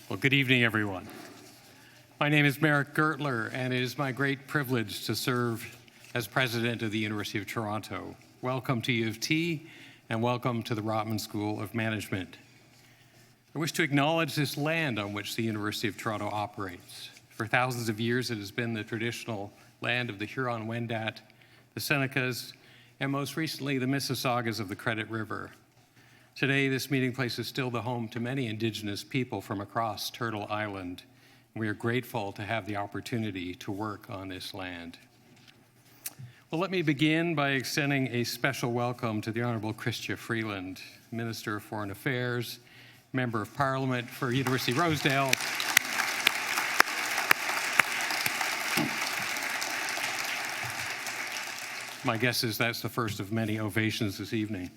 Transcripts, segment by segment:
Well, good evening, everyone. My name is Merrick Gertler, and it is my great privilege to serve as president of the University of Toronto. Welcome to U of T, and welcome to the Rotman School of Management. I wish to acknowledge this land on which the University of Toronto operates. For thousands of years, it has been the traditional land of the Huron-Wendat, the Senecas, and most recently, the Mississaugas of the Credit River. Today, this meeting place is still the home to many Indigenous people from across Turtle Island. We are grateful to have the opportunity to work on this land. Well, let me begin by extending a special welcome to the Honorable Chrystia Freeland, Minister of Foreign Affairs, Member of Parliament for University of Rosedale. My guess is that's the first of many ovations this evening.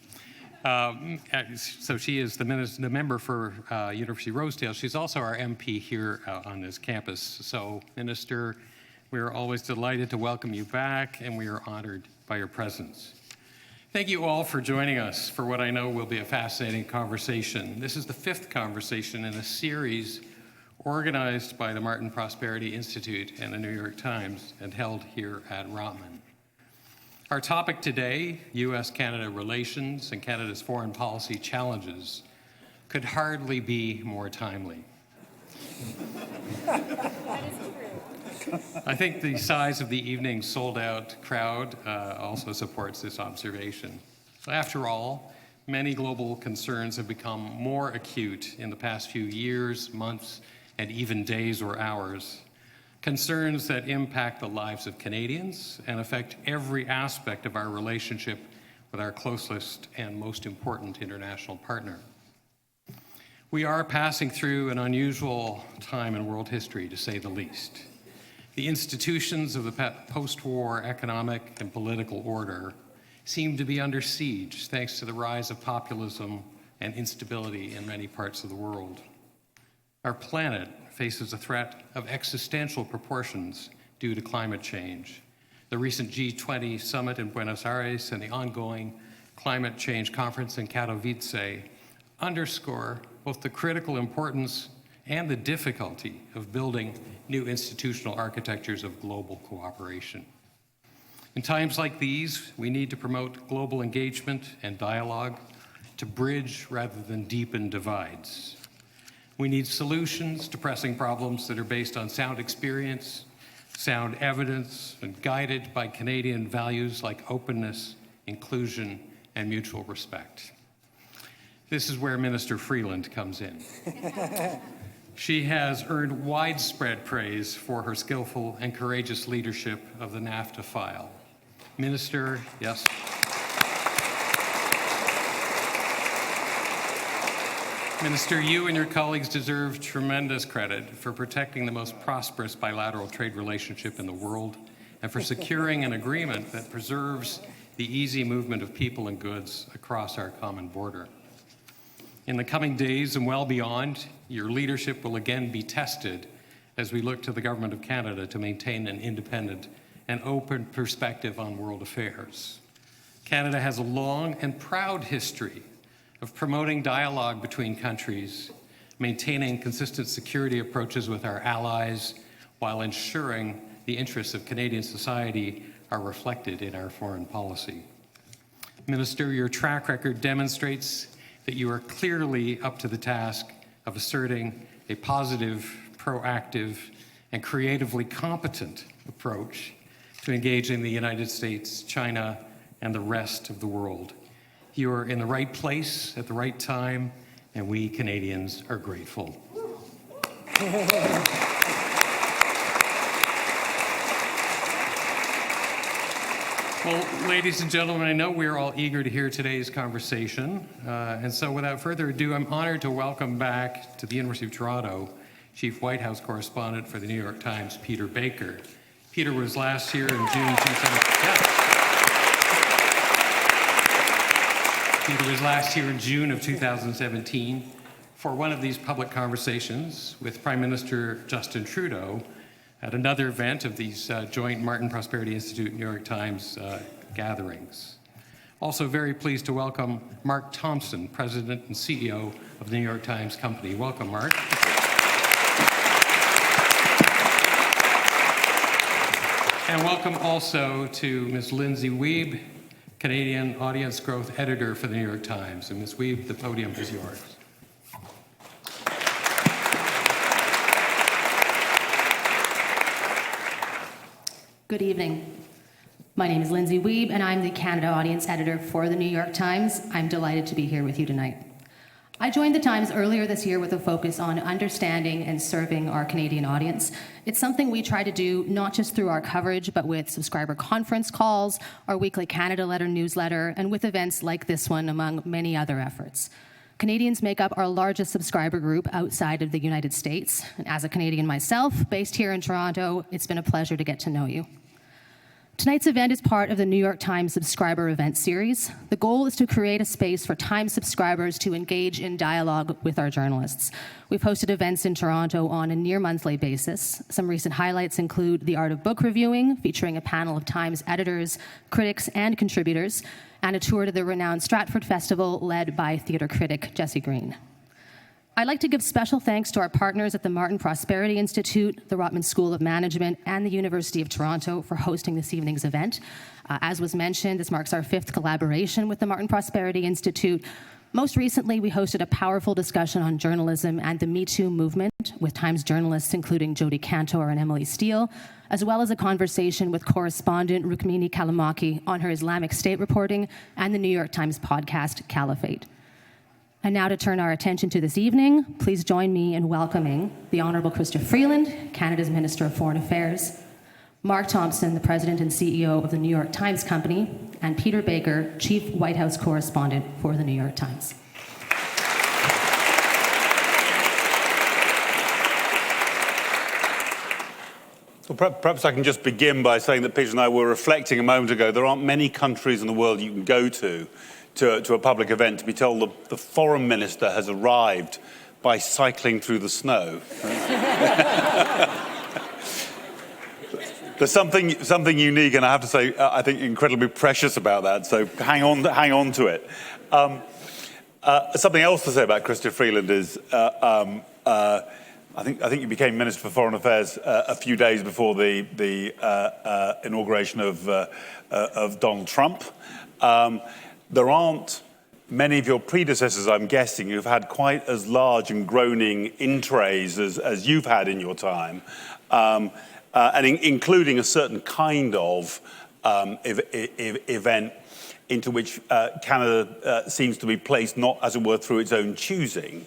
So she is the member for University of Rosedale. She's also our MP here on this campus. So, Minister, we are always delighted to welcome you back, and we are honored by your presence. Thank you all for joining us for what I know will be a fascinating conversation. This is the fifth conversation in a series organized by the Martin Prosperity Institute and the New York Times and held here at Rotman. Our topic today, U.S.-Canada relations and Canada's foreign policy challenges, could hardly be more timely. That is true. I think the size of the evening's sold-out crowd also supports this observation. After all, many global concerns have become more acute in the past few years, months, and even days or hours. Concerns that impact the lives of Canadians and affect every aspect of our relationship with our closest and most important international partner. We are passing through an unusual time in world history, to say the least. The institutions of the post-war economic and political order seem to be under siege thanks to the rise of populism and instability in many parts of the world. Our planet faces a threat of existential proportions due to climate change. The recent G20 summit in Buenos Aires and the ongoing climate change conference in Katowice underscore both the critical importance and the difficulty of building new institutional architectures of global cooperation. In times like these, we need to promote global engagement and dialogue to bridge rather than deepen divides. We need solutions to pressing problems that are based on sound experience, sound evidence, and guided by Canadian values like openness, inclusion, and mutual respect. This is where Minister Freeland comes in. She has earned widespread praise for her skillful and courageous leadership of the NAFTA file. Minister, yes. Minister, you and your colleagues deserve tremendous credit for protecting the most prosperous bilateral trade relationship in the world and for securing an agreement that preserves the easy movement of people and goods across our common border. In the coming days and well beyond, your leadership will again be tested as we look to the Government of Canada to maintain an independent and open perspective on world affairs. Canada has a long and proud history of promoting dialogue between countries, maintaining consistent security approaches with our allies, while ensuring the interests of Canadian society are reflected in our foreign policy. Minister, your track record demonstrates that you are clearly up to the task of asserting a positive, proactive, and creatively competent approach to engaging the United States, China, and the rest of the world. You are in the right place at the right time, and we Canadians are grateful. Well, ladies and gentlemen, I know we're all eager to hear today's conversation, and so without further ado, I'm honored to welcome back to the University of Toronto Chief White House Correspondent for the New York Times, Peter Baker. Peter was last here in June 2017. Peter was last here in June of 2017 for one of these public conversations with Prime Minister Justin Trudeau at another event of these joint Martin Prosperity Institute New York Times gatherings. Also very pleased to welcome Mark Thompson, President and CEO of the New York Times Company. Welcome, Mark. And welcome also to Ms. Lindsay Wiebe, Canadian Audience Growth Editor for the New York Times. And Ms. Wiebe, the podium is yours. Good evening. My name is Lindsay Wiebe, and I'm the Canada Audience Editor for the New York Times. I'm delighted to be here with you tonight. I joined the Times earlier this year with a focus on understanding and serving our Canadian audience. It's something we try to do not just through our coverage, but with subscriber conference calls, our weekly Canada Letter newsletter, and with events like this one, among many other efforts. Canadians make up our largest subscriber group outside of the United States. And as a Canadian myself, based here in Toronto, it's been a pleasure to get to know you. Tonight's event is part of the New York Times Subscriber Event Series. The goal is to create a space for Times subscribers to engage in dialogue with our journalists. We've hosted events in Toronto on a near-monthly basis. Some recent highlights include the Art of Book Reviewing, featuring a panel of Times editors, critics, and contributors, and a tour to the renowned Stratford Festival led by theater critic Jesse Green. I'd like to give special thanks to our partners at the Martin Prosperity Institute, the Rotman School of Management, and the University of Toronto for hosting this evening's event. As was mentioned, this marks our 5th collaboration with the Martin Prosperity Institute. Most recently, we hosted a powerful discussion on journalism and the Me Too movement with Times journalists including Jodi Kantor and Emily Steele, as well as a conversation with correspondent Rukmini Callimachi on her Islamic State reporting and the New York Times podcast Caliphate. And now to turn our attention to this evening, please join me in welcoming the Honourable Chrystia Freeland, Canada's Minister of Foreign Affairs, Mark Thompson, the President and CEO of the New York Times Company, and Peter Baker, Chief White House Correspondent for the New York Times. Well, perhaps I can just begin by saying that Peter and I were reflecting a moment ago. There aren't many countries in the world you can go to a public event to be told the foreign minister has arrived by cycling through the snow. There's something unique, and I have to say, I think incredibly precious about that. So hang on to it. Something else to say about Chrystia Freeland is, I think you became Minister for Foreign Affairs a few days before the inauguration of Donald Trump. There aren't many of your predecessors, I'm guessing, who've had quite as large and groaning intrays as you've had in your time, including a certain kind of event into which Canada seems to be placed, not as it were through its own choosing.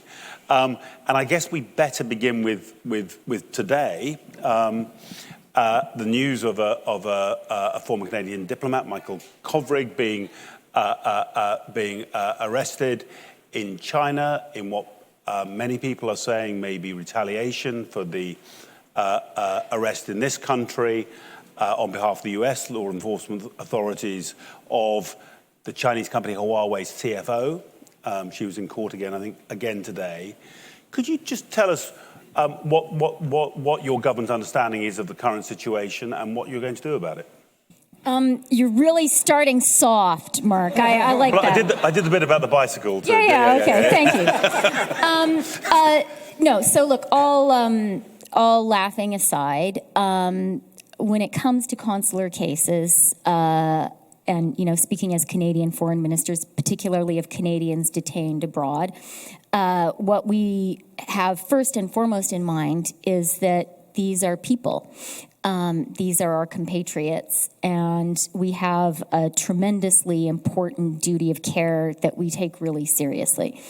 And I guess we'd better begin with today. The news of a former Canadian diplomat, Michael Kovrig, being arrested in China in what many people are saying may be retaliation for the arrest in this country on behalf of the US law enforcement authorities of the Chinese company Huawei's CFO. She was in court again today. Could you just tell us what your government's understanding is of the current situation and what you're going to do about it? You're really starting soft, Mark. I like that. I did the bit about the bicycle too. Okay, thank you. No, so look, all laughing aside, when it comes to consular cases, and speaking as Canadian foreign ministers, particularly of Canadians detained abroad, what we have first and foremost in mind is that these are people. These are our compatriots, and we have a tremendously important duty of care that we take really seriously.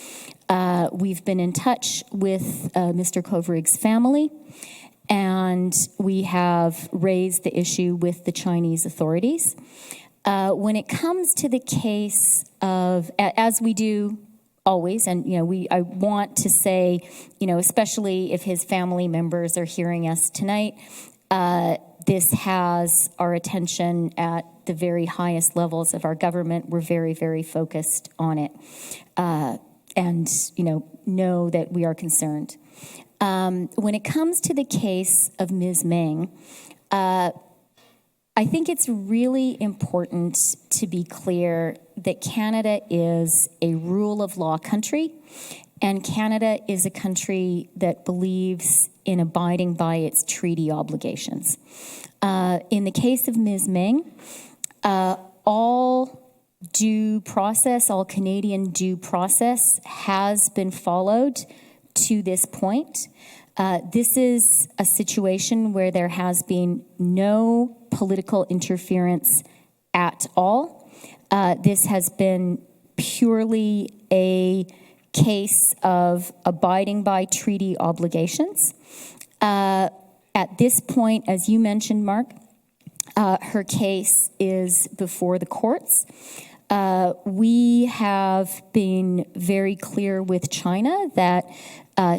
We've been in touch with Mr. Kovrig's family, and we have raised the issue with the Chinese authorities. When it comes to the case of, as we do always, and I want to say, especially if his family members are hearing us tonight, this has our attention at the very highest levels of our government. We're very, very focused on it. know that we are concerned. When it comes to the case of Ms. Meng, I think it's really important to be clear that Canada is a rule of law country, and Canada is a country that believes in abiding by its treaty obligations. In the case of Ms. Meng, all Canadian due process has been followed to this point. This is a situation where there has been no political interference at all. This has been purely a case of abiding by treaty obligations. At this point, as you mentioned, Mark, her case is before the courts. We have been very clear with China that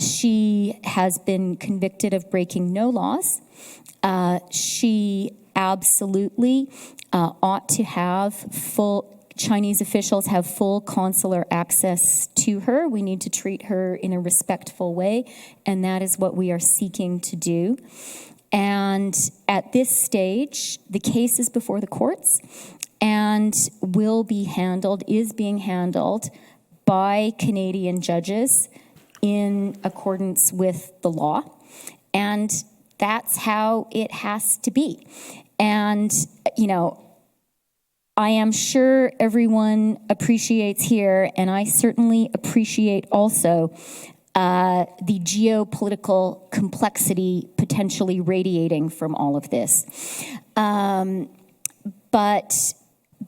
she has been convicted of breaking no laws. She absolutely ought to have Chinese officials have full consular access to her. We need to treat her in a respectful way, and that is what we are seeking to do. And at this stage, the case is before the courts and is being handled by Canadian judges in accordance with the law. And that's how it has to be. And, I am sure everyone appreciates here, and I certainly appreciate also the geopolitical complexity potentially radiating from all of this. But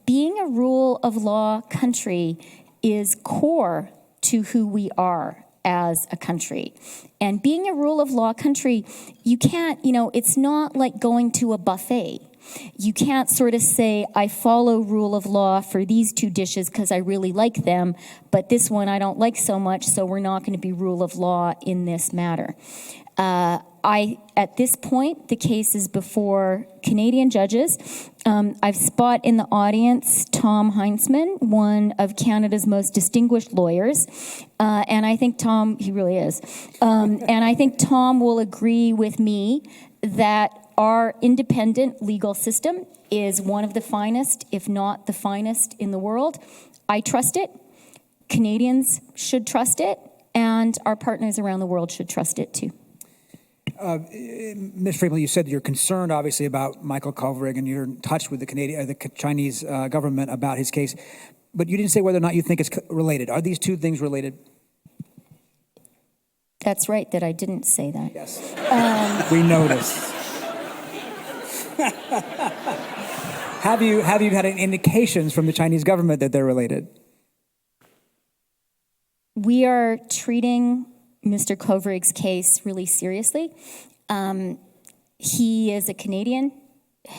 being a rule of law country is core to who we are as a country. And being a rule of law country, you can't, it's not like going to a buffet. You can't sort of say, I follow rule of law for these two dishes because I really like them, but this one I don't like so much, so we're not going to be rule of law in this matter. At this point, the case is before Canadian judges. I've spot in the audience Tom Heinzman, one of Canada's most distinguished lawyers, and I think Tom, he really is, and I think Tom will agree with me that our independent legal system is one of the finest, if not the finest, in the world. I trust it. Canadians should trust it, and our partners around the world should trust it too. Ms. Freeland, you said you're concerned, obviously, about Michael Kovrig, and you're in touch with the Chinese government about his case. But you didn't say whether or not you think it's related. Are these two things related? That's right, that I didn't say that. Yes. We noticed. Have you had any indications from the Chinese government that they're related? We are treating Mr. Kovrig's case really seriously. He is a Canadian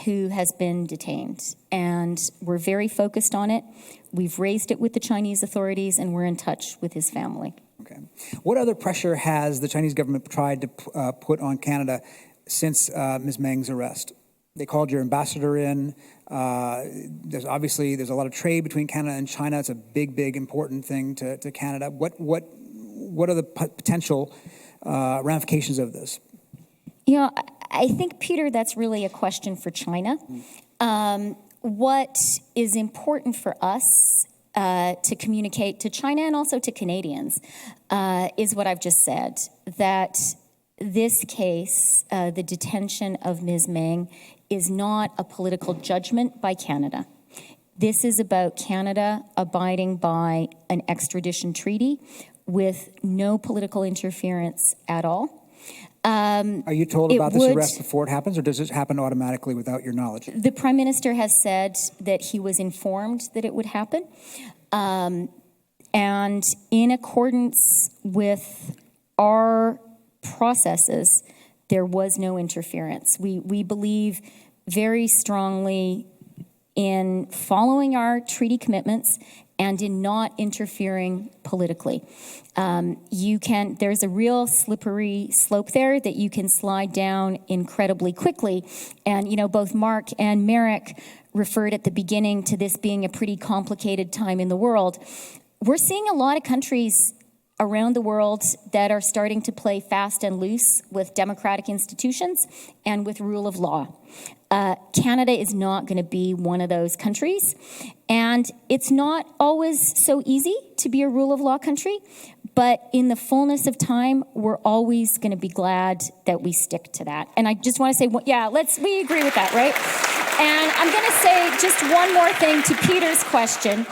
who has been detained, and we're very focused on it. We've raised it with the Chinese authorities, and we're in touch with his family. Okay. What other pressure has the Chinese government tried to put on Canada since Ms. Meng's arrest? They called your ambassador in. There's a lot of trade between Canada and China. It's a big, important thing to Canada. What are the potential ramifications of this? I think, Peter, that's really a question for China. What is important for us to communicate to China and also to Canadians is what I've just said, that this case, the detention of Ms. Meng, is not a political judgment by Canada. This is about Canada abiding by an extradition treaty with no political interference at all. Are you told about this arrest before it happens, or does it happen automatically without your knowledge? The Prime Minister has said that he was informed that it would happen. And in accordance with our processes, there was no interference. We believe very strongly in following our treaty commitments and in not interfering politically. There's a real slippery slope there that you can slide down incredibly quickly. And, both Mark and Merrick referred at the beginning to this being a pretty complicated time in the world. We're seeing a lot of countries around the world that are starting to play fast and loose with democratic institutions and with rule of law. Canada is not going to be one of those countries, and it's not always so easy to be a rule of law country, but in the fullness of time, we're always going to be glad that we stick to that. And I just want to say, we agree with that, right? And I'm going to say just one more thing to Peter's question.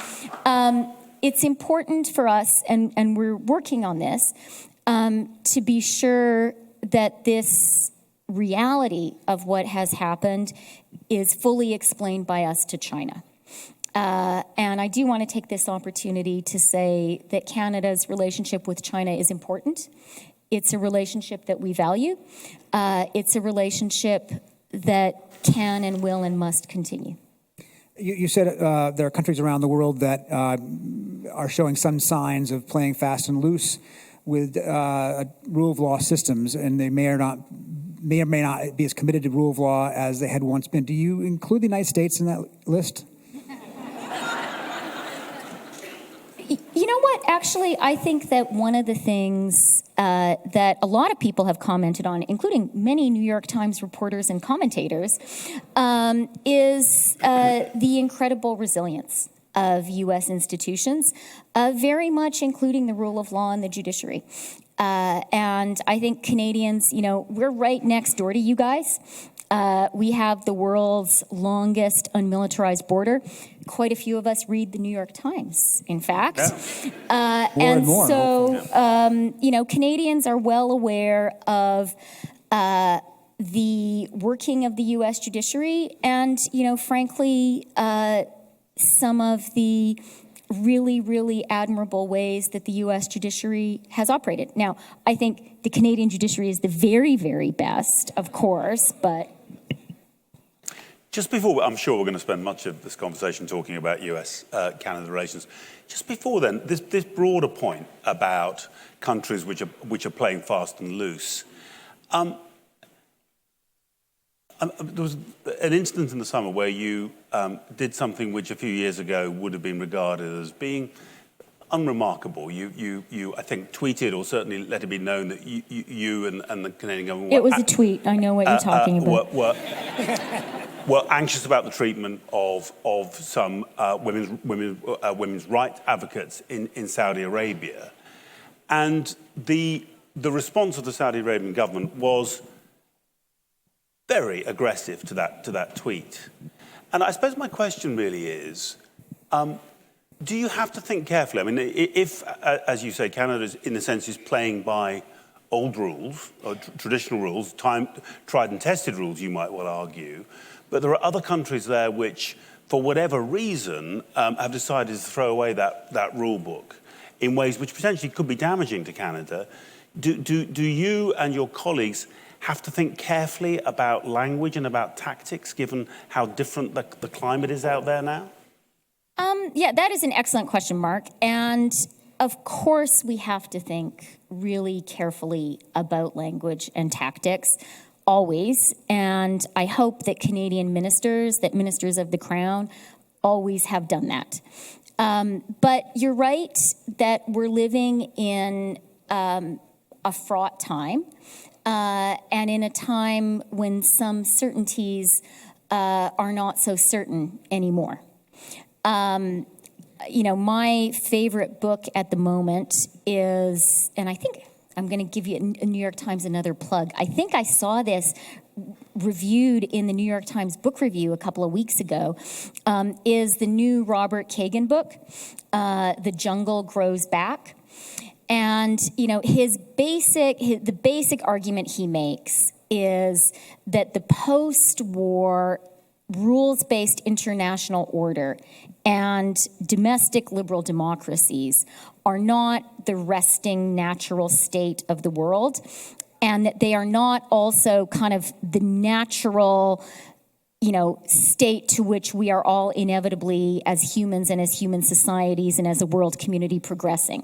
It's important for us, and we're working on this, to be sure that this reality of what has happened is fully explained by us to China. And I do want to take this opportunity to say that Canada's relationship with China is important. It's a relationship that we value. It's a relationship that can and will and must continue. You said there are countries around the world that are showing some signs of playing fast and loose with rule of law systems, and they may or may not be as committed to rule of law as they had once been. Do you include the United States in that list? You know what? Actually, I think that one of the things that a lot of people have commented on, including many New York Times reporters and commentators, is the incredible resilience of U.S. institutions, very much including the rule of law and the judiciary. And I think Canadians, we're right next door to you guys. We have the world's longest unmilitarized border. Quite a few of us read the New York Times, in fact. Yeah. More and more, so, Canadians are well aware of the working of the U.S. judiciary and, frankly, some of the really, really admirable ways that the U.S. judiciary has operated. Now, I think the Canadian judiciary is the very, very best, of course, but... Just before, I'm sure we're going to spend much of this conversation talking about US-Canada relations. Just before then, this broader point about countries which are playing fast and loose. There was an instance in the summer where you did something which a few years ago would have been regarded as being unremarkable. You I think, tweeted or certainly let it be known that you and the Canadian government It was a tweet. I know what you're talking about. Were anxious about the treatment of some women's rights advocates in Saudi Arabia, and the response of the Saudi Arabian government was very aggressive to that tweet. And I suppose my question really is, do you have to think carefully? I mean, if, as you say, Canada, in a sense, is playing by old rules, or traditional rules, tried and tested rules, you might well argue, but there are other countries there which, for whatever reason, have decided to throw away that rule book in ways which potentially could be damaging to Canada. Do you and your colleagues have to think carefully about language and about tactics, given how different the climate is out there now? Yeah, that is an excellent question, Mark. And of course, we have to think really carefully about language and tactics, always. And I hope that Canadian ministers of the Crown, always have done that. But you're right that we're living in a fraught time. And in a time when some certainties are not so certain anymore. My favorite book at the moment is, and I think I'm going to give you a New York Times another plug. I think I saw this reviewed in the New York Times book review a couple of weeks ago, is the new Robert Kagan book, The Jungle Grows Back. And, the basic argument he makes is that the post-war rules-based international order and domestic liberal democracies are not the resting natural state of the world, and that they are not also kind of the natural state to which we are all inevitably, as humans and as human societies and as a world community, progressing.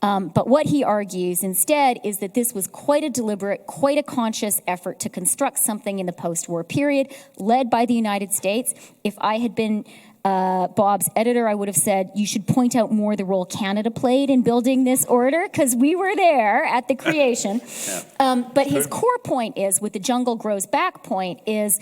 But what he argues instead is that this was quite a deliberate, quite a conscious effort to construct something in the post-war period, led by the United States. If I had been Bob's editor, I would have said, you should point out more the role Canada played in building this order, because we were there at the creation. But his core point is, with the jungle grows back point, is,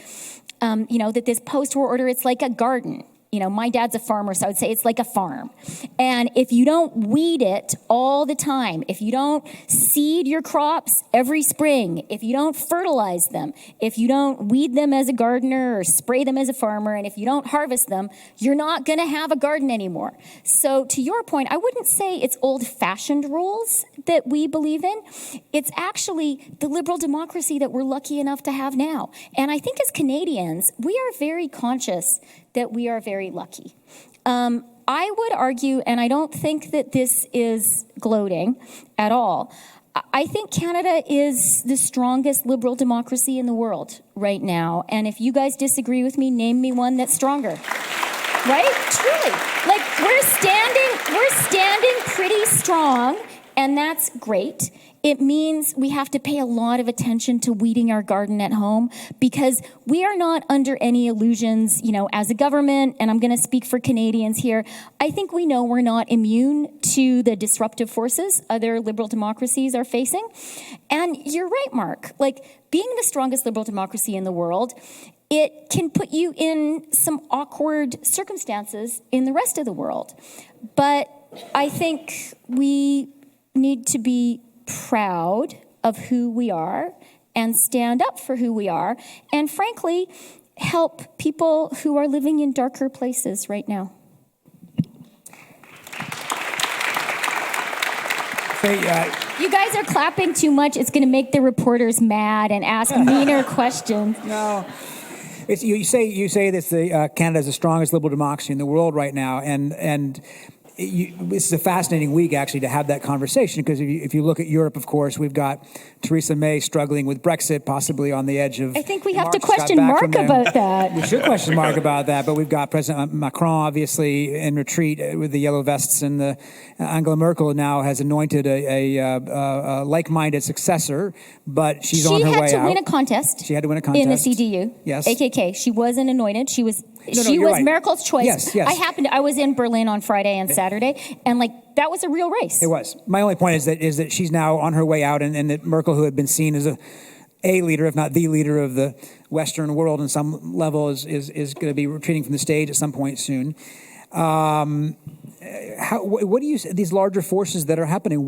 that this post-war order, it's like a garden. My dad's a farmer, so I would say it's like a farm. And if you don't weed it all the time, if you don't seed your crops every spring, if you don't fertilize them, if you don't weed them as a gardener or spray them as a farmer, and if you don't harvest them, you're not going to have a garden anymore. So to your point, I wouldn't say it's old-fashioned rules that we believe in. It's actually the liberal democracy that we're lucky enough to have now. And I think as Canadians, we are very conscious that we are very lucky. I would argue, and I don't think that this is gloating at all, I think Canada is the strongest liberal democracy in the world right now. And if you guys disagree with me, name me one that's stronger. Right? Truly. Like, we're standing pretty strong, and that's great. It means we have to pay a lot of attention to weeding our garden at home, because we are not under any illusions, as a government, and I'm going to speak for Canadians here. I think we know we're not immune to the disruptive forces other liberal democracies are facing. And you're right, Mark. Like, being the strongest liberal democracy in the world, it can put you in some awkward circumstances in the rest of the world. But I think we need to be proud of who we are and stand up for who we are, and frankly, help people who are living in darker places right now. You guys are clapping too much. It's going to make the reporters mad and ask meaner questions. No. You say that Canada is the strongest liberal democracy in the world right now, and this is a fascinating week, actually, to have that conversation, because if you look at Europe, of course, we've got Theresa May struggling with Brexit, possibly on the edge of... I think we have to question Mark about that. We should question Mark about that, but we've got President Macron, obviously, in retreat with the yellow vests, and Angela Merkel now has anointed a like-minded successor, but she's on her way out. She had to win a contest. She had to win a contest. In the CDU. Yes. AKK. She wasn't anointed. She was right. Merkel's choice. Yes. I was in Berlin on Friday and Saturday, and that was a real race. It was. My only point is that she's now on her way out, and that Merkel, who had been seen as a leader, if not the leader of the Western world in some level, is going to be retreating from the stage at some point soon. What do you these larger forces that are happening?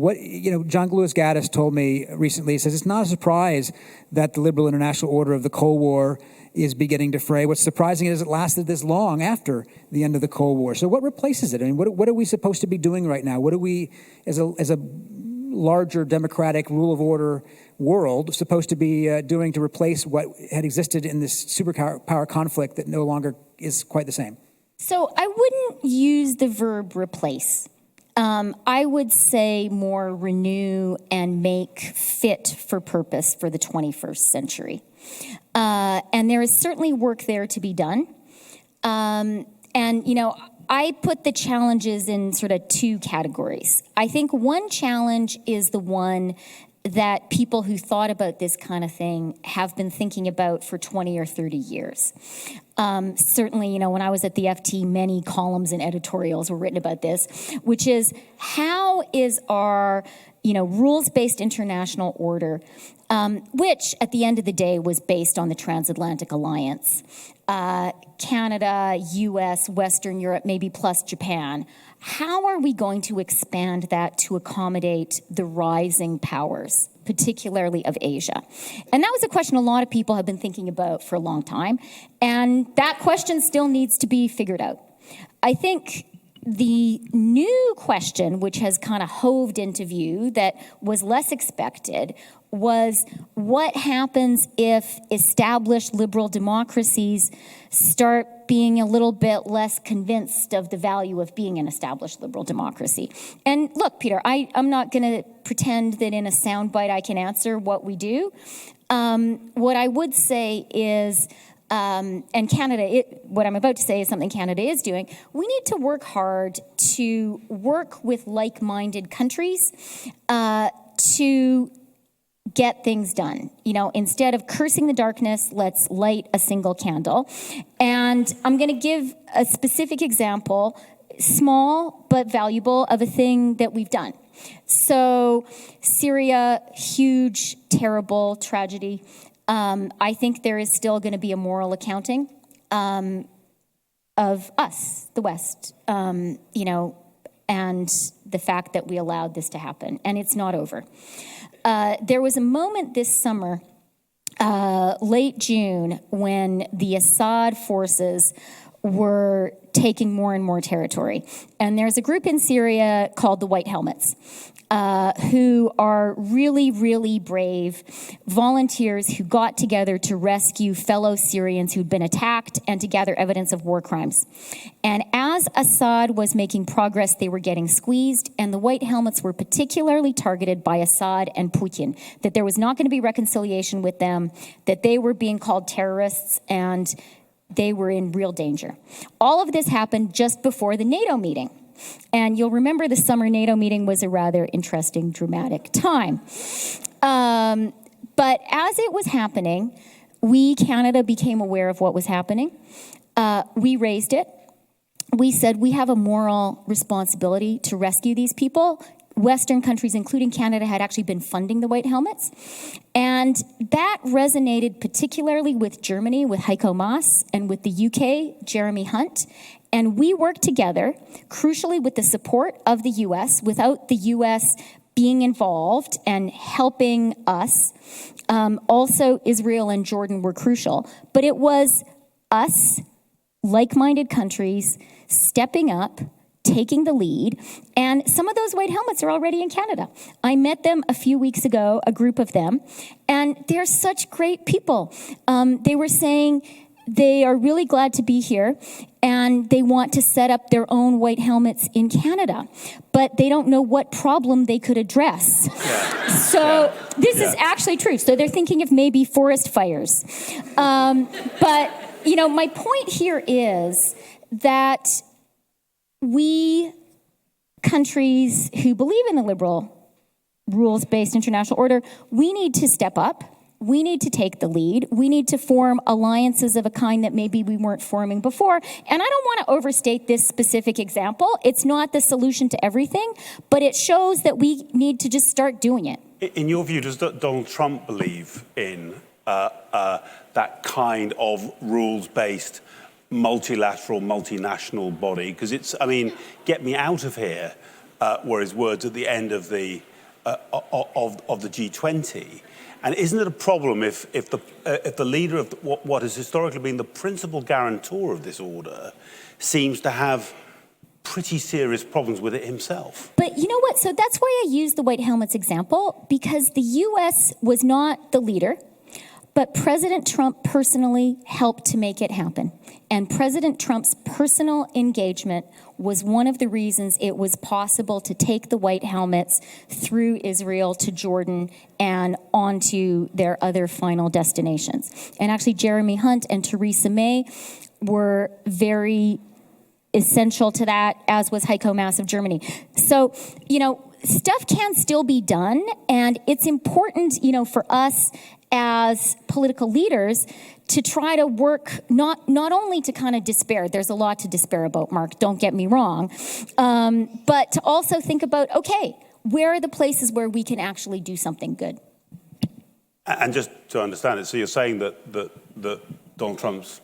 John Lewis Gaddis told me recently. He says it's not a surprise that the liberal international order of the Cold War is beginning to fray. What's surprising is it lasted this long after the end of the Cold War. So what replaces it? I mean, what are we supposed to be doing right now? What are we, as a larger democratic rule of order world, supposed to be doing to replace what had existed in this superpower conflict that no longer is quite the same? So I wouldn't use the verb replace. I would say more renew and make fit for purpose for the 21st century. And there is certainly work there to be done. I put the challenges in sort of two categories. I think one challenge is the one that people who thought about this kind of thing have been thinking about for 20 or 30 years. Certainly, when I was at the FT, many columns and editorials were written about this, which is how is our, rules-based international order, which at the end of the day was based on the transatlantic alliance, Canada, US, Western Europe, maybe plus Japan. How are we going to expand that to accommodate the rising powers, particularly of Asia? And that was a question a lot of people have been thinking about for a long time. And that question still needs to be figured out. I think the new question, which has kind of hoved into view that was less expected, was what happens if established liberal democracies start being a little bit less convinced of the value of being an established liberal democracy. And look, Peter, I'm not going to pretend that in a soundbite I can answer what we do. What I would say is, and Canada, what I'm about to say is something Canada is doing, we need to work hard to work with like-minded countries to get things done. Instead of cursing the darkness, let's light a single candle. And I'm going to give a specific example, small but valuable, of a thing that we've done. So Syria, huge, terrible tragedy. I think there is still going to be a moral accounting of us, the West, and the fact that we allowed this to happen. And it's not over. There was a moment this summer, late June, when the Assad forces were taking more and more territory. And there's a group in Syria called the White Helmets, who are really, really brave volunteers who got together to rescue fellow Syrians who'd been attacked and to gather evidence of war crimes. And as Assad was making progress, they were getting squeezed, and the White Helmets were particularly targeted by Assad and Putin, that there was not going to be reconciliation with them, that they were being called terrorists, and they were in real danger. All of this happened just before the NATO meeting. And you'll remember the summer NATO meeting was a rather interesting, dramatic time. But as it was happening, we, Canada, became aware of what was happening. We raised it. We said we have a moral responsibility to rescue these people. Western countries, including Canada, had actually been funding the White Helmets. And that resonated particularly with Germany, with Heiko Maas, and with the UK, Jeremy Hunt. And we worked together, crucially with the support of the US, without the US being involved and helping us. Also, Israel and Jordan were crucial. But it was us, like-minded countries, stepping up, taking the lead, and some of those White Helmets are already in Canada. I met them a few weeks ago, a group of them, and they're such great people. They were saying they are really glad to be here, and they want to set up their own White Helmets in Canada, but they don't know what problem they could address. Yeah. So this is actually true. So they're thinking of maybe forest fires. But, my point here is that we, countries who believe in the liberal, rules-based international order, we need to step up. We need to take the lead. We need to form alliances of a kind that maybe we weren't forming before. And I don't want to overstate this specific example. It's not the solution to everything, but it shows that we need to just start doing it. In your view, does Donald Trump believe in that kind of rules-based multilateral, multinational body? Because get me out of here were his words at the end of the G20. And isn't it a problem if the leader of what has historically been the principal guarantor of this order seems to have pretty serious problems with it himself? But you know what? So that's why I use the White Helmets example, because the U.S. was not the leader, but President Trump personally helped to make it happen. And President Trump's personal engagement was one of the reasons it was possible to take the White Helmets through Israel to Jordan and onto their other final destinations. And actually, Jeremy Hunt and Theresa May were very essential to that, as was Heiko Maas of Germany. So, stuff can still be done, and it's important, for us as political leaders to try to work not only to kind of despair. There's a lot to despair about, Mark, don't get me wrong, but to also think about, okay, where are the places where we can actually do something good? And just to understand it, so you're saying that Donald Trump's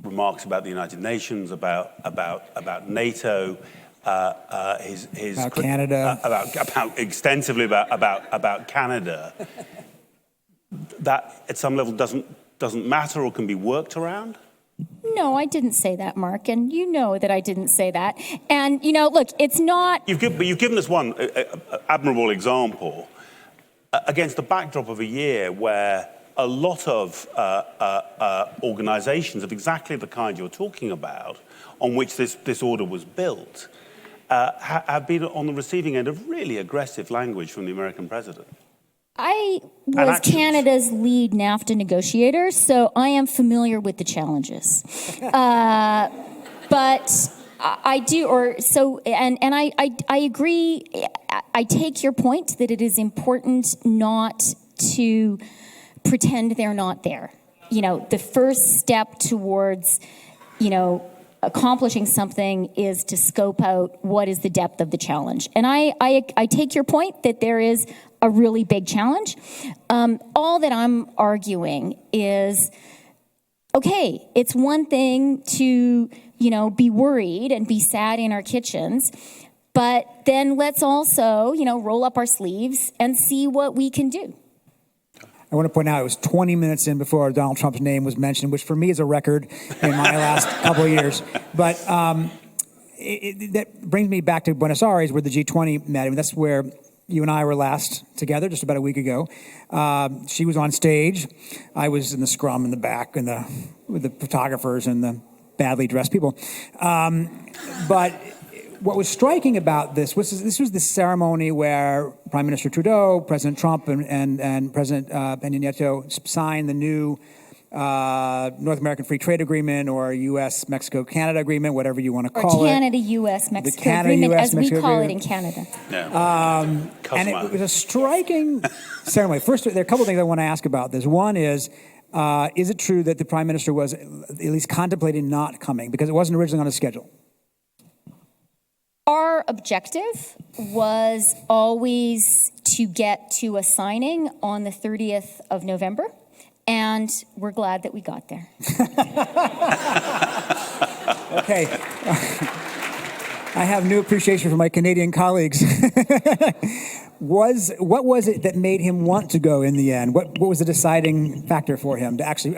remarks about the United Nations, about NATO, about Canada, about extensively about Canada, that at some level doesn't matter or can be worked around? No, I didn't say that, Mark, and you know that I didn't say that. And look, it's not. You've given us one admirable example against the backdrop of a year where a lot of organisations of exactly the kind you're talking about, on which this order was built, have been on the receiving end of really aggressive language from the American president. I was Canada's lead NAFTA negotiator, so I am familiar with the challenges. But I do, or so, and I agree. I take your point that it is important not to pretend they're not there. You know, the first step towards, you know, accomplishing something is to scope out what is the depth of the challenge. And I take your point that there is a really big challenge. All that I'm arguing is, okay, it's one thing to, you know, be worried and be sad in our kitchens, but then let's also, you know, roll up our sleeves and see what we can do. I want to point out it was 20 minutes in before Donald Trump's name was mentioned, which for me is a record in my last couple of years. But that brings me back to Buenos Aires, where the G20 met. I mean, that's where you and I were last together, just about a week ago. She was on stage. I was in the scrum in the back with the photographers and the badly dressed people. But what was striking about this was the ceremony where Prime Minister Trudeau, President Trump, and President Peña Nieto signed the new North American Free Trade Agreement, or U.S.-Mexico-Canada Agreement, whatever you want to call it. Or Canada-U.S.-Mexico Agreement, as we call it in Canada. Yeah. And it was a striking ceremony. First, there are a couple of things I want to ask about this. One is it true that the Prime Minister was at least contemplating not coming because it wasn't originally on his schedule? Our objective was always to get to a signing on the 30th of November, and we're glad that we got there. Okay. I have new appreciation for my Canadian colleagues. What was it that made him want to go in the end? What was the deciding factor for him to actually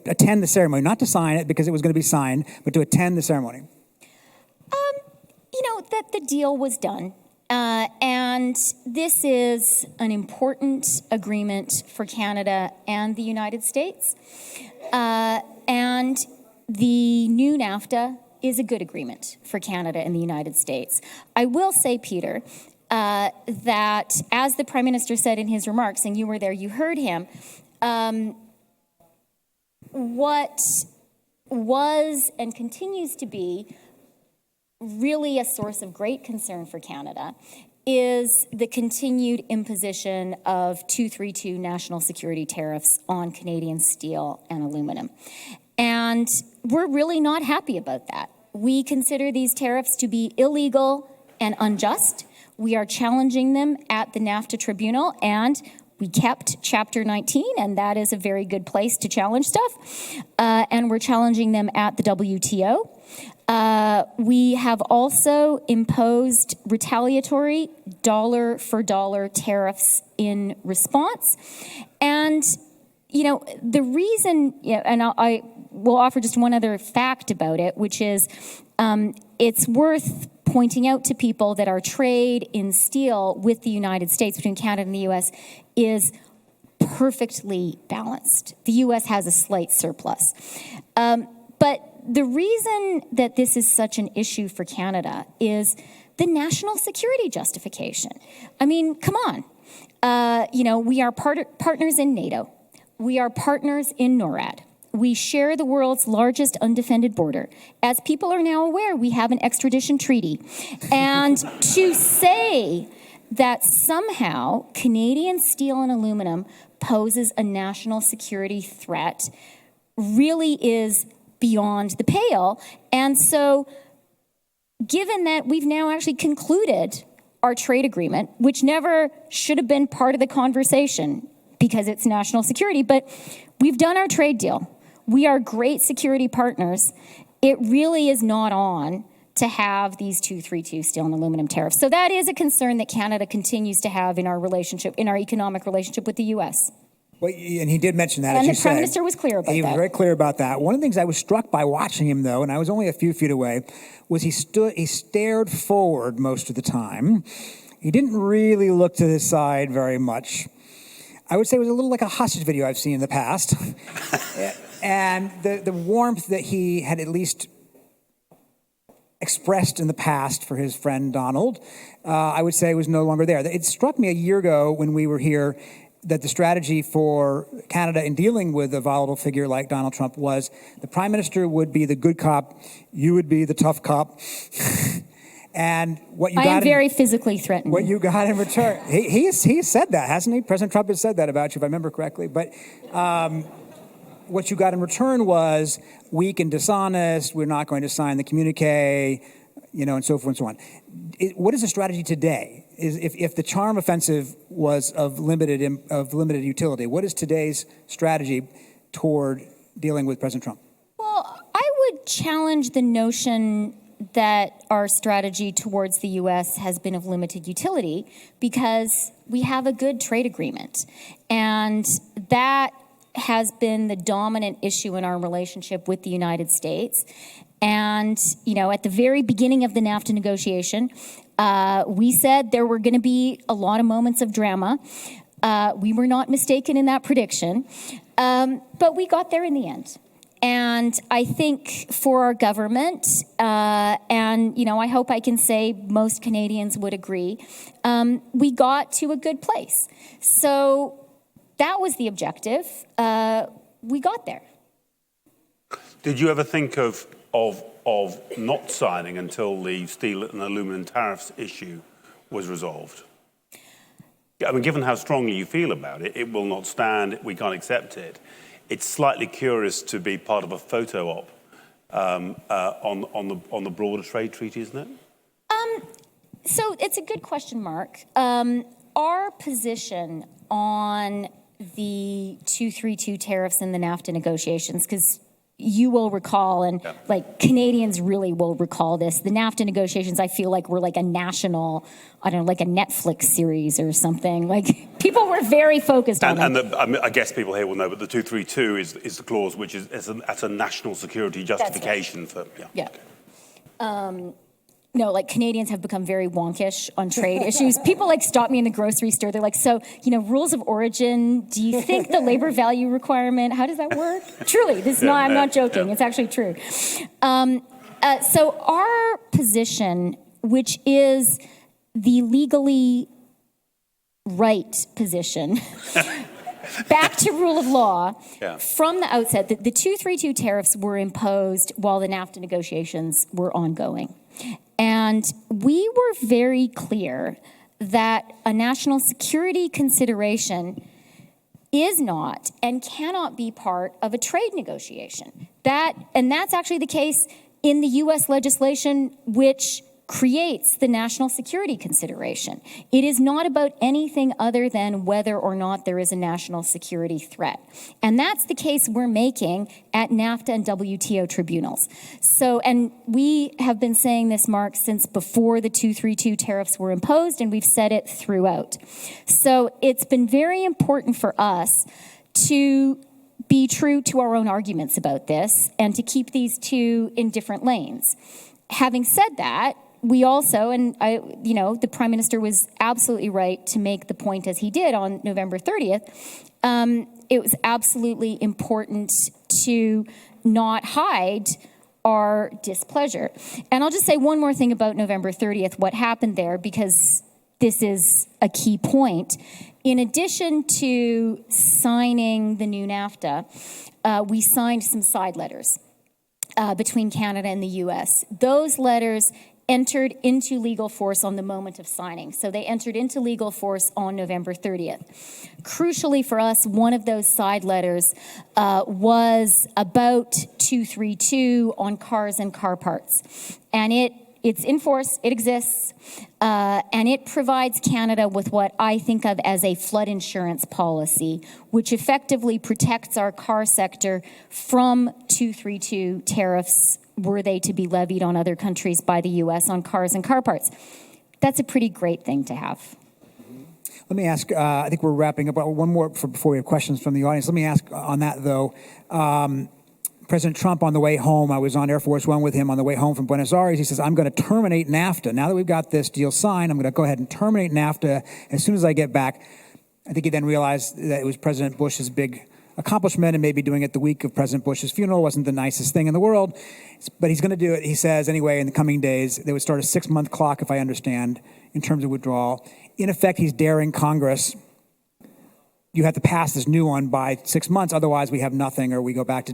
attend the ceremony? Not to sign it because it was going to be signed, but to attend the ceremony. You know, that the deal was done. And this is an important agreement for Canada and the United States. And the new NAFTA is a good agreement for Canada and the United States. I will say, Peter, that as the Prime Minister said in his remarks, and you were there, you heard him, what was and continues to be really a source of great concern for Canada is the continued imposition of 232 national security tariffs on Canadian steel and aluminum. And we're really not happy about that. We consider these tariffs to be illegal and unjust. We are challenging them at the NAFTA Tribunal, and we kept Chapter 19, and that is a very good place to challenge stuff. And we're challenging them at the WTO. We have also imposed retaliatory dollar-for-dollar tariffs in response. And, you know, the reason, and I will offer just one other fact about it, which is it's worth pointing out to people that our trade in steel with the United States, between Canada and the U.S., is perfectly balanced. The U.S. has a slight surplus. But the reason that this is such an issue for Canada is the national security justification. I mean, come on. You know, we are partners in NATO. We are partners in NORAD. We share the world's largest undefended border. As people are now aware, we have an extradition treaty. And to say that somehow Canadian steel and aluminum poses a national security threat really is beyond the pale. And so, given that we've now actually concluded our trade agreement, which never should have been part of the conversation because it's national security, but we've done our trade deal. We are great security partners. It really is not on to have these 232 steel and aluminum tariffs. So that is a concern that Canada continues to have in our relationship, in our economic relationship with the U.S. Well, and he did mention that, and as you the Prime said. Minister was clear about that. He was very clear about that. One of the things I was struck by watching him, though, and I was only a few feet away, was he stared forward most of the time. He didn't really look to his side very much. I would say it was a little like a hostage video I've seen in the past. And the warmth that he had at least expressed in the past for his friend Donald, I would say was no longer there. It struck me a year ago when we were here that the strategy for Canada in dealing with a volatile figure like Donald Trump was the Prime Minister would be the good cop, you would be the tough cop. And what you got... I am very physically threatened. What you got in return... He said that, hasn't he? President Trump has said that about you, if I remember correctly. But what you got in return was weak and dishonest, we're not going to sign the communique, and so forth and so on. What is the strategy today? If the charm offensive was of limited utility, what is today's strategy toward dealing with President Trump? Well, I would challenge the notion that our strategy towards the U.S. has been of limited utility because we have a good trade agreement. And that has been the dominant issue in our relationship with the United States. And, at the very beginning of the NAFTA negotiation, we said there were going to be a lot of moments of drama. We were not mistaken in that prediction, but we got there in the end. And I think for our government, and, I hope I can say most Canadians would agree, we got to a good place. So that was the objective. We got there. Did you ever think of not signing until the steel and aluminum tariffs issue was resolved? I mean, given how strongly you feel about it, it will not stand, we can't accept it. It's slightly curious to be part of a photo op on the broader trade treaty, isn't it? So it's a good question, Mark. Our position on the 232 tariffs in the NAFTA negotiations, because you will recall, and Canadians really will recall this, the NAFTA negotiations, I feel like were like a national, like a Netflix series or something. Like, people were very focused on them. And I guess people here will know, but the 232 is the clause which is that's a national security justification for... Yeah. No, Canadians have become very wonkish on trade issues. People stop me in the grocery store. They're like, so, rules of origin, do you think the labor value requirement, how does that work? Truly, I'm not joking. Yeah. It's actually true. So our position, which is the legally right position, back to rule of law, from the outset, the 232 tariffs were imposed while the NAFTA negotiations were ongoing. And we were very clear that a national security consideration is not and cannot be part of a trade negotiation. That's actually the case in the U.S. legislation which creates the national security consideration. It is not about anything other than whether or not there is a national security threat. And that's the case we're making at NAFTA and WTO tribunals. So, and we have been saying this, Mark, since before the 232 tariffs were imposed, and we've said it throughout. So it's been very important for us to be true to our own arguments about this and to keep these two in different lanes. Having said that, we also, and the Prime Minister was absolutely right to make the point as he did on November 30th, it was absolutely important to not hide our displeasure. And I'll just say one more thing about November 30th, what happened there, because this is a key point. In addition to signing the new NAFTA, we signed some side letters between Canada and the U.S. Those letters entered into legal force on the moment of signing. So they entered into legal force on November 30th. Crucially for us, one of those side letters was about 232 on cars and car parts. And it's in force, it exists, and it provides Canada with what I think of as a flood insurance policy, which effectively protects our car sector from 232 tariffs were they to be levied on other countries by the U.S. on cars and car parts. That's a pretty great thing to have. Let me ask, I think we're wrapping up. One more before we have questions from the audience. Let me ask on that, though. President Trump, on the way home, I was on Air Force One with him on the way home from Buenos Aires. He says, I'm going to terminate NAFTA. Now that we've got this deal signed, I'm going to go ahead and terminate NAFTA as soon as I get back. I think he then realized that it was President Bush's big accomplishment, and maybe doing it the week of President Bush's funeral wasn't the nicest thing in the world. But he's going to do it, he says, anyway, in the coming days. They would start a 6-month clock, if I understand, in terms of withdrawal. In effect, he's daring Congress. you have to pass this new one by 6 months. Otherwise, we have nothing, or we go back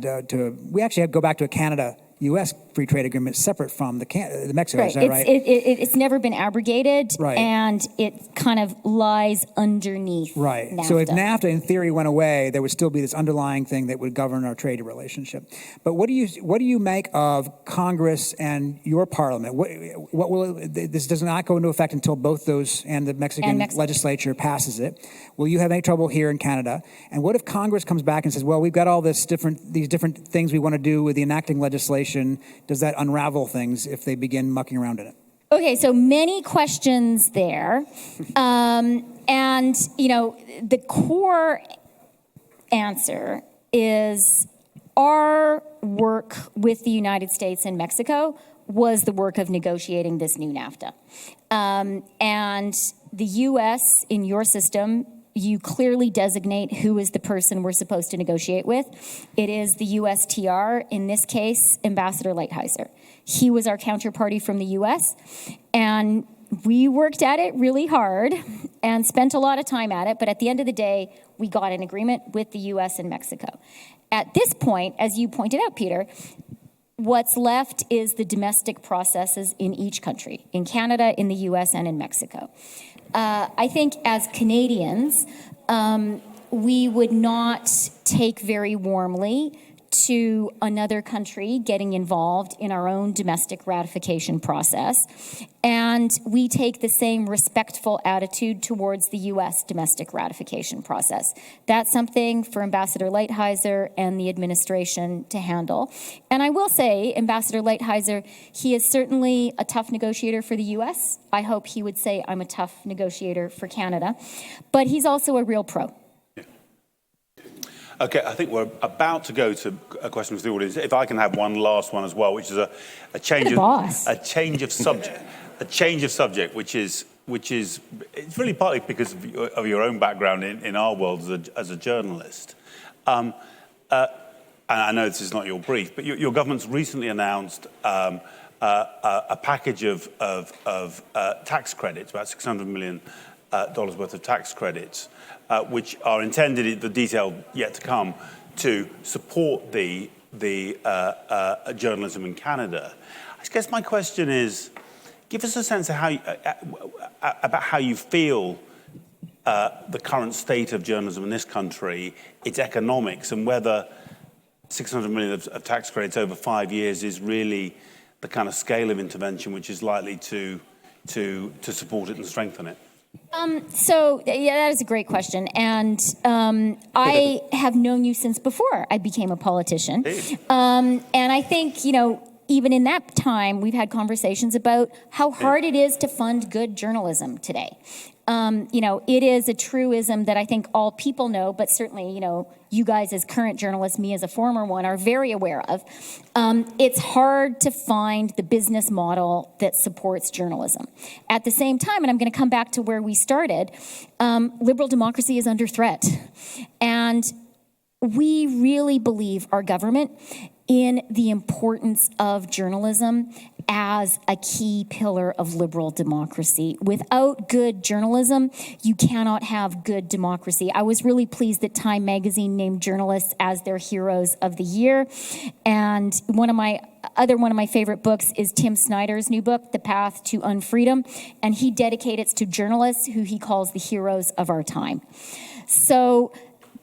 we actually go back to a Canada-U.S. free trade agreement separate from the Mexico. Right. Is that right? It's never been abrogated, Right. and it kind of lies underneath Right. NAFTA. So if NAFTA, in theory, went away, there would still be this underlying thing that would govern our trade relationship. But what do you make of Congress and your Parliament? What will this does not go into effect until both those and the Mexican legislature passes it? Will you have any trouble here in Canada? And what if Congress comes back and says, well, we've got all these different things we want to do with the enacting legislation? Does that unravel things if they begin mucking around in it? Okay, so many questions there. And, the core answer is our work with the United States and Mexico was the work of negotiating this new NAFTA. And the U.S., in your system, you clearly designate who is the person we're supposed to negotiate with. It is the USTR, in this case, Ambassador Lighthizer. He was our counterparty from the U.S., and we worked at it really hard and spent a lot of time at it, but at the end of the day, we got an agreement with the U.S. and Mexico. At this point, as you pointed out, Peter, what's left is the domestic processes in each country, in Canada, in the U.S., and in Mexico. I think as Canadians, we would not take very warmly to another country getting involved in our own domestic ratification process. And we take the same respectful attitude towards the U.S. domestic ratification process. That's something for Ambassador Lighthizer and the administration to handle. And I will say, Ambassador Lighthizer, he is certainly a tough negotiator for the U.S. I hope he would say I'm a tough negotiator for Canada. But he's also a real pro. Okay, I think we're about to go to a question from the audience. If I can have one last one as well, which is a change of subject, which is it's really partly because of your own background in our world as a journalist. And I know this is not your brief, but your government's recently announced a package of tax credits, about $600 million worth of tax credits, which are intended, the detail yet to come, to support the journalism in Canada. I guess my question is, give us a sense of about how you feel the current state of journalism in this country, its economics, and whether $600 million of tax credits over 5 years is really the kind of scale of intervention which is likely to support it and strengthen it. That is a great question. And I have known you since before I became a politician. And I think, even in that time, we've had conversations about how hard it is to fund good journalism today. It is a truism that I think all people know, but certainly, you guys as current journalists, me as a former one, are very aware of. It's hard to find the business model that supports journalism. At the same time, and I'm going to come back to where we started, liberal democracy is under threat. And we really believe, our government, in the importance of journalism as a key pillar of liberal democracy. Without good journalism, you cannot have good democracy. I was really pleased that Time magazine named journalists as their heroes of the year. And one of my favorite books is Tim Snyder's new book, The Path to Unfreedom, and he dedicates it to journalists who he calls the heroes of our time. So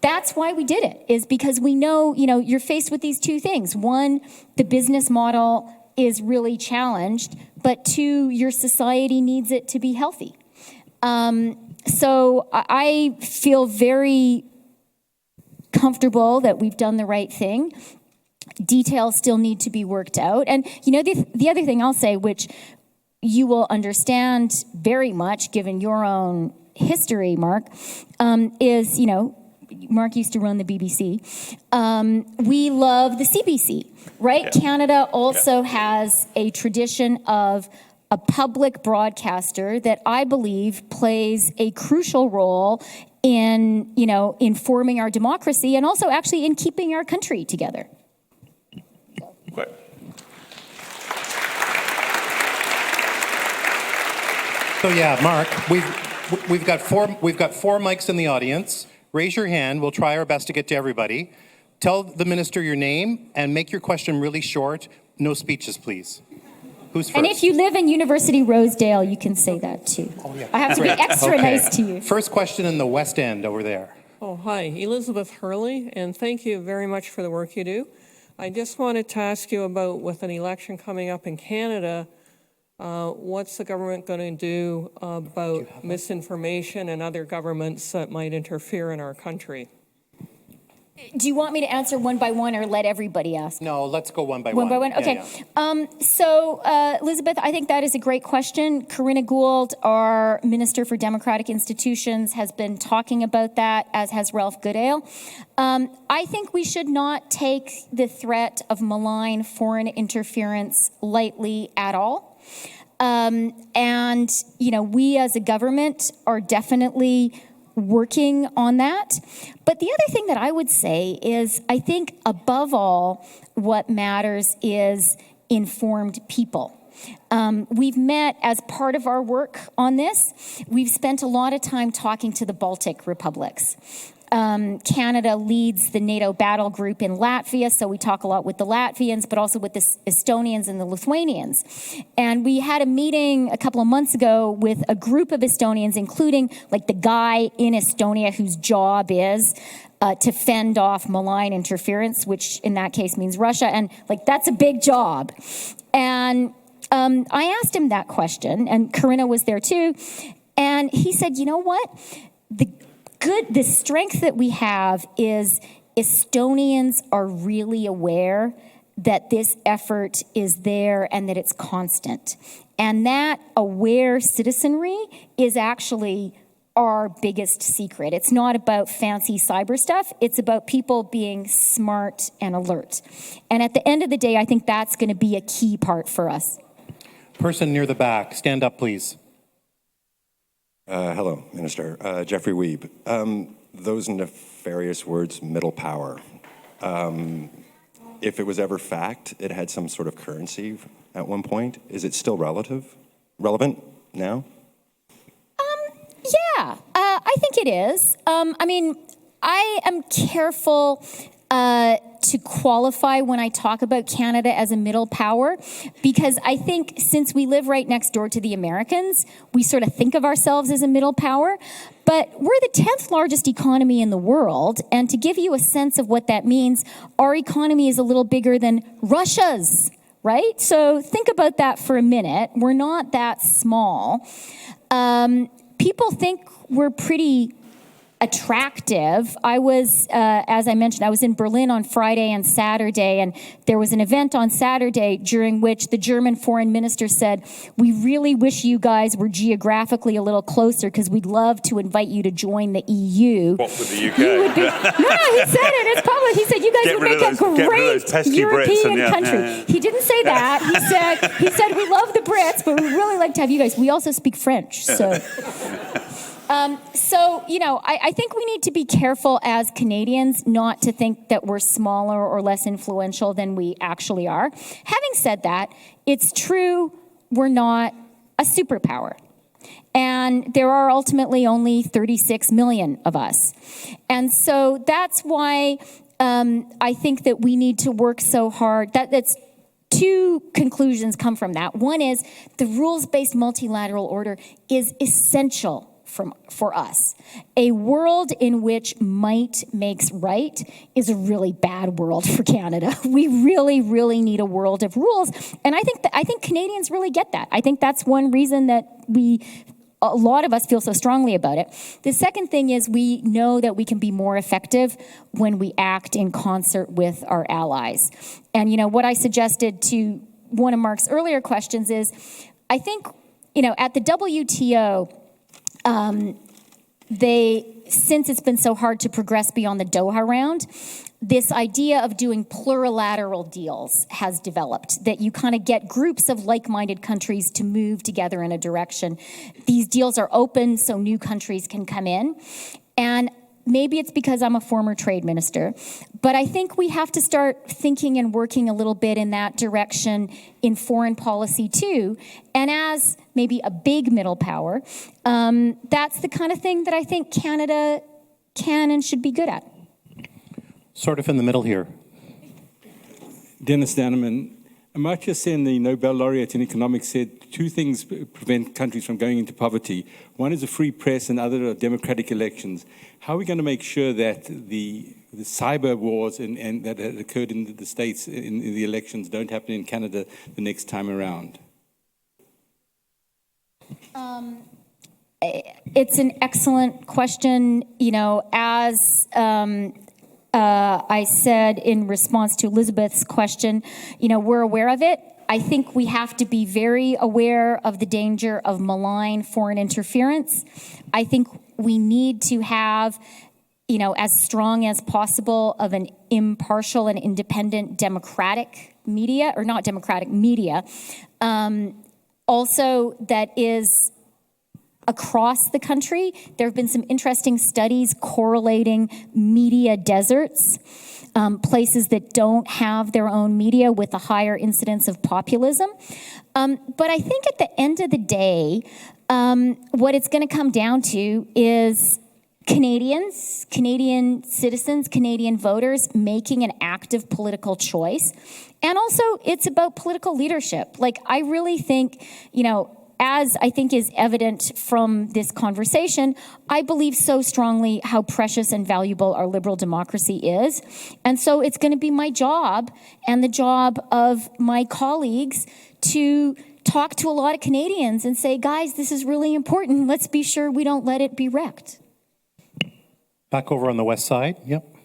that's why we did it, is because we know, you're faced with these two things. One, the business model is really challenged, but two, your society needs it to be healthy. So I feel very comfortable that we've done the right thing. Details still need to be worked out. And, the other thing I'll say, which you will understand very much given your own history, Mark, is, Mark used to run the BBC. We love the CBC, right? Yeah. Canada also has a tradition of a public broadcaster that I believe plays a crucial role in, informing our democracy and also actually in keeping our country together. Great. So yeah, Mark, we've got four mics in the audience. Raise your hand. We'll try our best to get to everybody. Tell the minister your name and make your question really short. No speeches, please. Who's first? And if you live in University Rosedale, you can say that too. Oh, yeah. I have to be extra Okay. nice to you. First question in the West End over there. Oh, hi, Elizabeth Hurley, and thank you very much for the work you do. I just wanted to ask you about, with an election coming up in Canada, what's the government going to do about misinformation and other governments that might interfere in our country? Do you want me to answer one by one or let everybody ask? No, let's go one by one. One by one? Okay. Yeah. Elizabeth, I think that is a great question. Corinna Gould, our Minister for Democratic Institutions, has been talking about that, as has Ralph Goodale. I think we should not take the threat of malign foreign interference lightly at all. We as a government are definitely working on that. But the other thing that I would say is, I think above all, what matters is informed people. We've met as part of our work on this. We've spent a lot of time talking to the Baltic republics. Canada leads the NATO battle group in Latvia, so we talk a lot with the Latvians, but also with the Estonians and the Lithuanians. And we had a meeting a couple of months ago with a group of Estonians, including like the guy in Estonia whose job is to fend off malign interference, which in that case means Russia. And like, that's a big job. And I asked him that question, and Corinna was there too. And he said, you know what? The strength that we have is Estonians are really aware that this effort is there and that it's constant. And that aware citizenry is actually our biggest secret. It's not about fancy cyber stuff. It's about people being smart and alert. And at the end of the day, I think that's going to be a key part for us. Person near the back, stand up, please. Hello, Minister. Jeffrey Wiebe. Those nefarious words, middle power. If it was ever fact, it had some sort of currency at one point. Is it still relevant now? Yeah, I think it is. I am careful to qualify when I talk about Canada as a middle power, because I think since we live right next door to the Americans, we sort of think of ourselves as a middle power, but we're the 10th largest economy in the world, and to give you a sense of what that means, our economy is a little bigger than Russia's, right? So think about that for a minute. We're not that small. People think we're pretty attractive. I was, as I mentioned, I was in Berlin on Friday and Saturday, and there was an event on Saturday during which the German foreign minister said, we really wish you guys were geographically a little closer because we'd love to invite you to join the EU. What with the UK? No, he said it. It's public. He said, you guys would make a great European country. Yeah. He didn't say that. He said, we love the Brits, but we'd really like to have you guys. We also speak French, so... I think we need to be careful as Canadians not to think that we're smaller or less influential than we actually are. Having said that, it's true we're not a superpower. And there are ultimately only 36 million of us. And so that's why I think that we need to work so hard. That's two conclusions come from that. One is the rules-based multilateral order is essential for us. A world in which might makes right is a really bad world for Canada. We really, really need a world of rules. And I think Canadians really get that. I think that's one reason that a lot of us feel so strongly about it. The second thing is we know that we can be more effective when we act in concert with our allies. And what I suggested to one of Mark's earlier questions is, I think, at the WTO, since it's been so hard to progress beyond the Doha round, this idea of doing plurilateral deals has developed, that you kind of get groups of like-minded countries to move together in a direction. These deals are open so new countries can come in. And maybe it's because I'm a former trade minister, but I think we have to start thinking and working a little bit in that direction in foreign policy too. And as maybe a big middle power, that's the kind of thing that I think Canada can and should be good at. Sort of in the middle here. Dennis Danneman. Amartya Sen, the Nobel laureate in economics, said two things prevent countries from going into poverty. One is a free press and other are democratic elections. How are we going to make sure that the cyber wars and that had occurred in the States in the elections don't happen in Canada the next time around? It's an excellent question. You know, as I said in response to Elizabeth's question, you know, we're aware of it. I think we have to be very aware of the danger of malign foreign interference. I think we need to have, you know, as strong as possible of an impartial and independent democratic media, or not democratic media, also that is across the country. There have been some interesting studies correlating media deserts, places that don't have their own media with a higher incidence of populism. But I think at the end of the day, what it's going to come down to is Canadians, Canadian citizens, Canadian voters making an active political choice. And also, it's about political leadership. Like, I really think, you know, as I think is evident from this conversation, I believe so strongly how precious and valuable our liberal democracy is. And so it's going to be my job and the job of my colleagues to talk to a lot of Canadians and say, guys, this is really important. Let's be sure we don't let it be wrecked. Back over on the west side. Yep.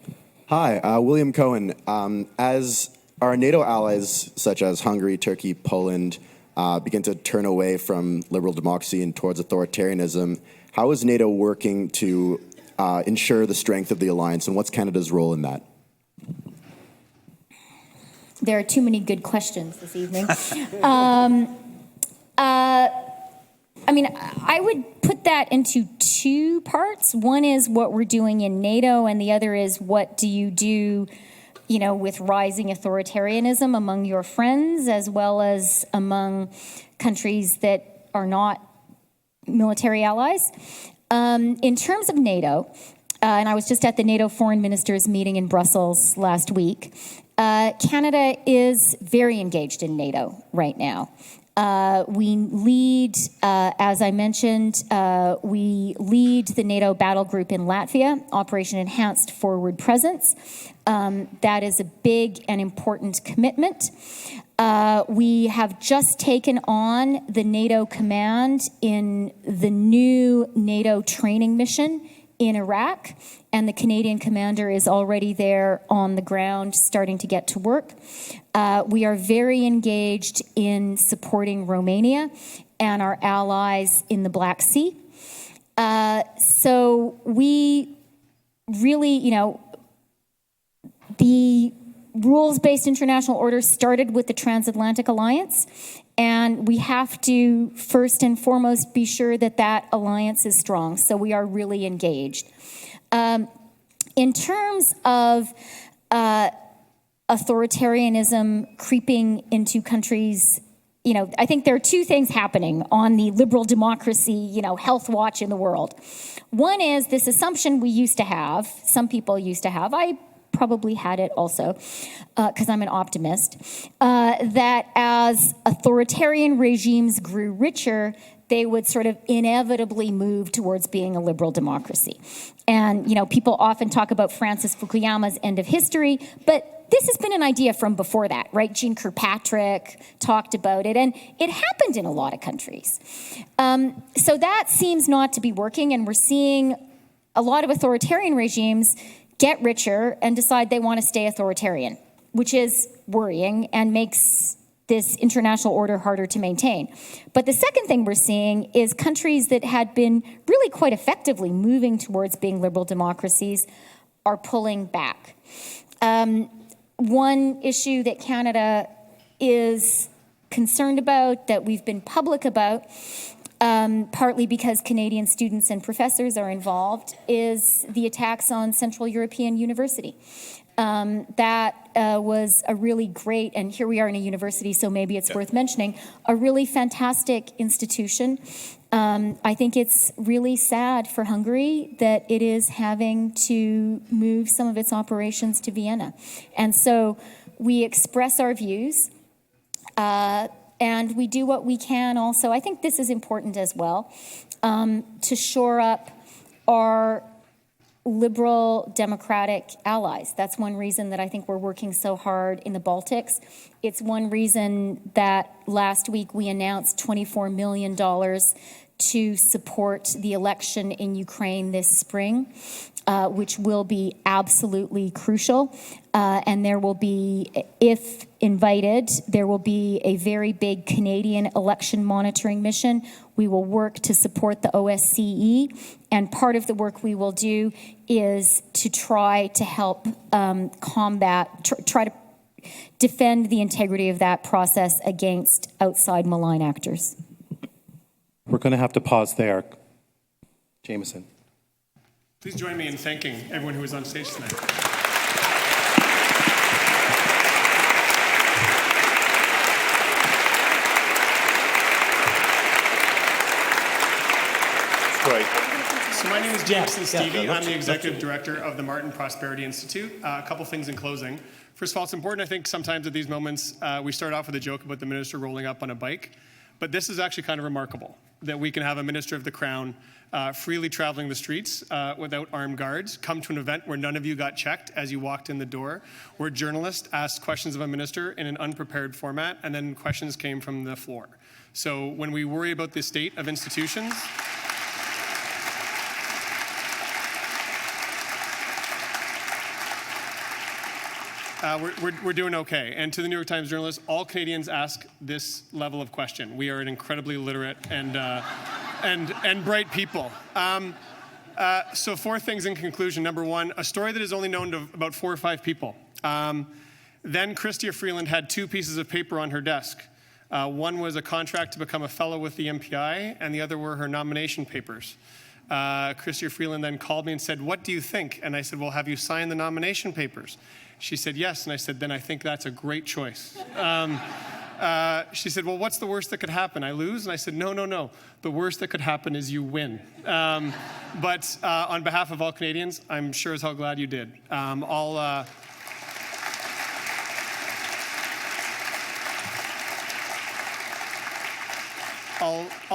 Hi, William Cohen. As our NATO allies, such as Hungary, Turkey, Poland, begin to turn away from liberal democracy and towards authoritarianism, how is NATO working to ensure the strength of the alliance, and what's Canada's role in that? There are too many good questions this evening. I mean, I would put that into two parts. One is what we're doing in NATO, and the other is what do you do, you know, with rising authoritarianism among your friends, as well as among countries that are not military allies. In terms of NATO, and I was just at the NATO foreign ministers meeting in Brussels last week, Canada is very engaged in NATO right now. We lead, as I mentioned, we lead the NATO battle group in Latvia, Operation Enhanced Forward Presence. That is a big and important commitment. We have just taken on the NATO command in the new NATO training mission in Iraq, and the Canadian commander is already there on the ground starting to get to work. We are very engaged in supporting Romania and our allies in the Black Sea. So we really, you know, the rules-based international order started with the Transatlantic Alliance, and we have to first and foremost be sure that that alliance is strong. So we are really engaged. In terms of authoritarianism creeping into countries, you know, I think there are two things happening on the liberal democracy, you know, health watch in the world. One is this assumption we used to have, some people used to have, I probably had it also, because I'm an optimist, that as authoritarian regimes grew richer, they would sort of inevitably move towards being a liberal democracy. And, you know, people often talk about Francis Fukuyama's end of history, but this has been an idea from before that, right? Jean Kirkpatrick talked about it, and it happened in a lot of countries. So that seems not to be working, and we're seeing a lot of authoritarian regimes get richer and decide they want to stay authoritarian, which is worrying and makes this international order harder to maintain. But the second thing we're seeing is countries that had been really quite effectively moving towards being liberal democracies are pulling back. One issue that Canada is concerned about, that we've been public about, partly because Canadian students and professors are involved, is the attacks on Central European University. That was a really great, and here we are in a university, so maybe it's worth mentioning, a really fantastic institution. I think it's really sad for Hungary that it is having to move some of its operations to Vienna. And so we express our views, and we do what we can also. I think this is important as well, to shore up our liberal democratic allies. That's one reason that I think we're working so hard in the Baltics. It's one reason that last week we announced $24 million to support the election in Ukraine this spring, which will be absolutely crucial. And there will be, if invited, there will be a very big Canadian election monitoring mission. We will work to support the OSCE, and part of the work we will do is to try to help try to defend the integrity of that process against outside malign actors. We're going to have to pause there. Jameson. Please join me in thanking everyone who was on stage tonight. Great. So my name is Jameson Stevie. I'm the Executive Director of the Martin Prosperity Institute. A couple things in closing. First of all, it's important, I think, sometimes at these moments, we start off with a joke about the minister rolling up on a bike. But this is actually kind of remarkable, that we can have a minister of the Crown freely traveling the streets without armed guards, come to an event where none of you got checked as you walked in the door, where journalists asked questions of a minister in an unprepared format, and then questions came from the floor. So when we worry about the state of institutions, we're doing okay. And to the New York Times journalists, all Canadians ask this level of question. We are an incredibly literate and bright people. So 4 things in conclusion. Number 1, a story that is only known to about 4 or 5 people. Then Chrystia Freeland had 2 pieces of paper on her desk. One was a contract to become a fellow with the MPI, and the other were her nomination papers. Chrystia Freeland then called me and said, "What do you think?" And I said, "Well, have you signed the nomination papers?" She said, "Yes." And I said, "Then I think that's a great choice." She said, "Well, what's the worst that could happen? I lose?" And I said, No. The worst that could happen is you win. But on behalf of all Canadians, I'm sure as hell glad you did. All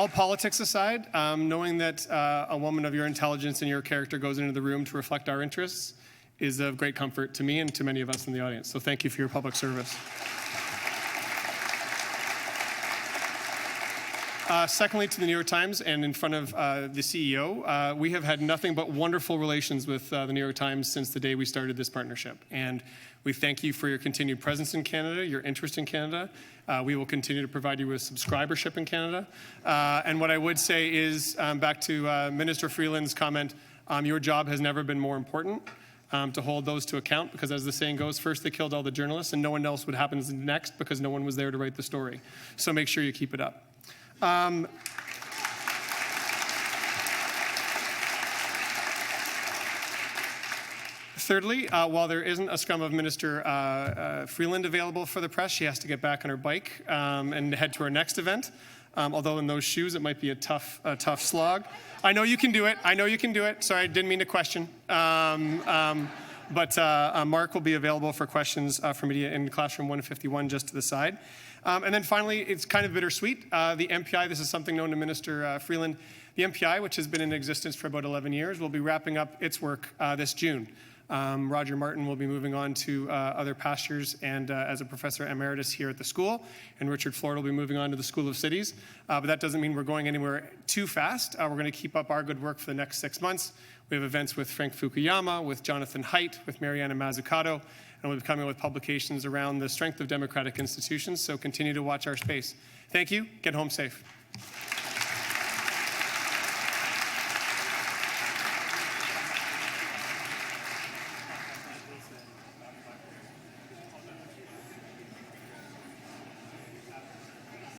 politics aside, knowing that a woman of your intelligence and your character goes into the room to reflect our interests is of great comfort to me and to many of us in the audience. So thank you for your public service. Secondly, to the New York Times and in front of the CEO, we have had nothing but wonderful relations with the New York Times since the day we started this partnership. And we thank you for your continued presence in Canada, your interest in Canada. We will continue to provide you with subscribership in Canada. And what I would say is, back to Minister Freeland's comment, your job has never been more important. To hold those to account, because as the saying goes, first they killed all the journalists and no one else would happen next because no one was there to write the story. So make sure you keep it up. Thirdly, while there isn't a scrum of Minister Freeland available for the press, she has to get back on her bike and head to her next event. Although in those shoes, it might be a tough slog. I know you can do it. Sorry, I didn't mean to question. But Mark will be available for questions for media in classroom 151 just to the side. And then finally, it's kind of bittersweet. The MPI, this is something known to Minister Freeland. The MPI, which has been in existence for about 11 years, will be wrapping up its work this June. Roger Martin will be moving on to other pastures and as a professor emeritus here at the school, and Richard Florida will be moving on to the School of Cities. But that doesn't mean we're going anywhere too fast. We're going to keep up our good work for the next 6 months. We have events with Frank Fukuyama, with Jonathan Haidt, with Mariana Mazzucato, and we'll be coming with publications around the strength of democratic institutions, so continue to watch our space. Thank you. Get home safe.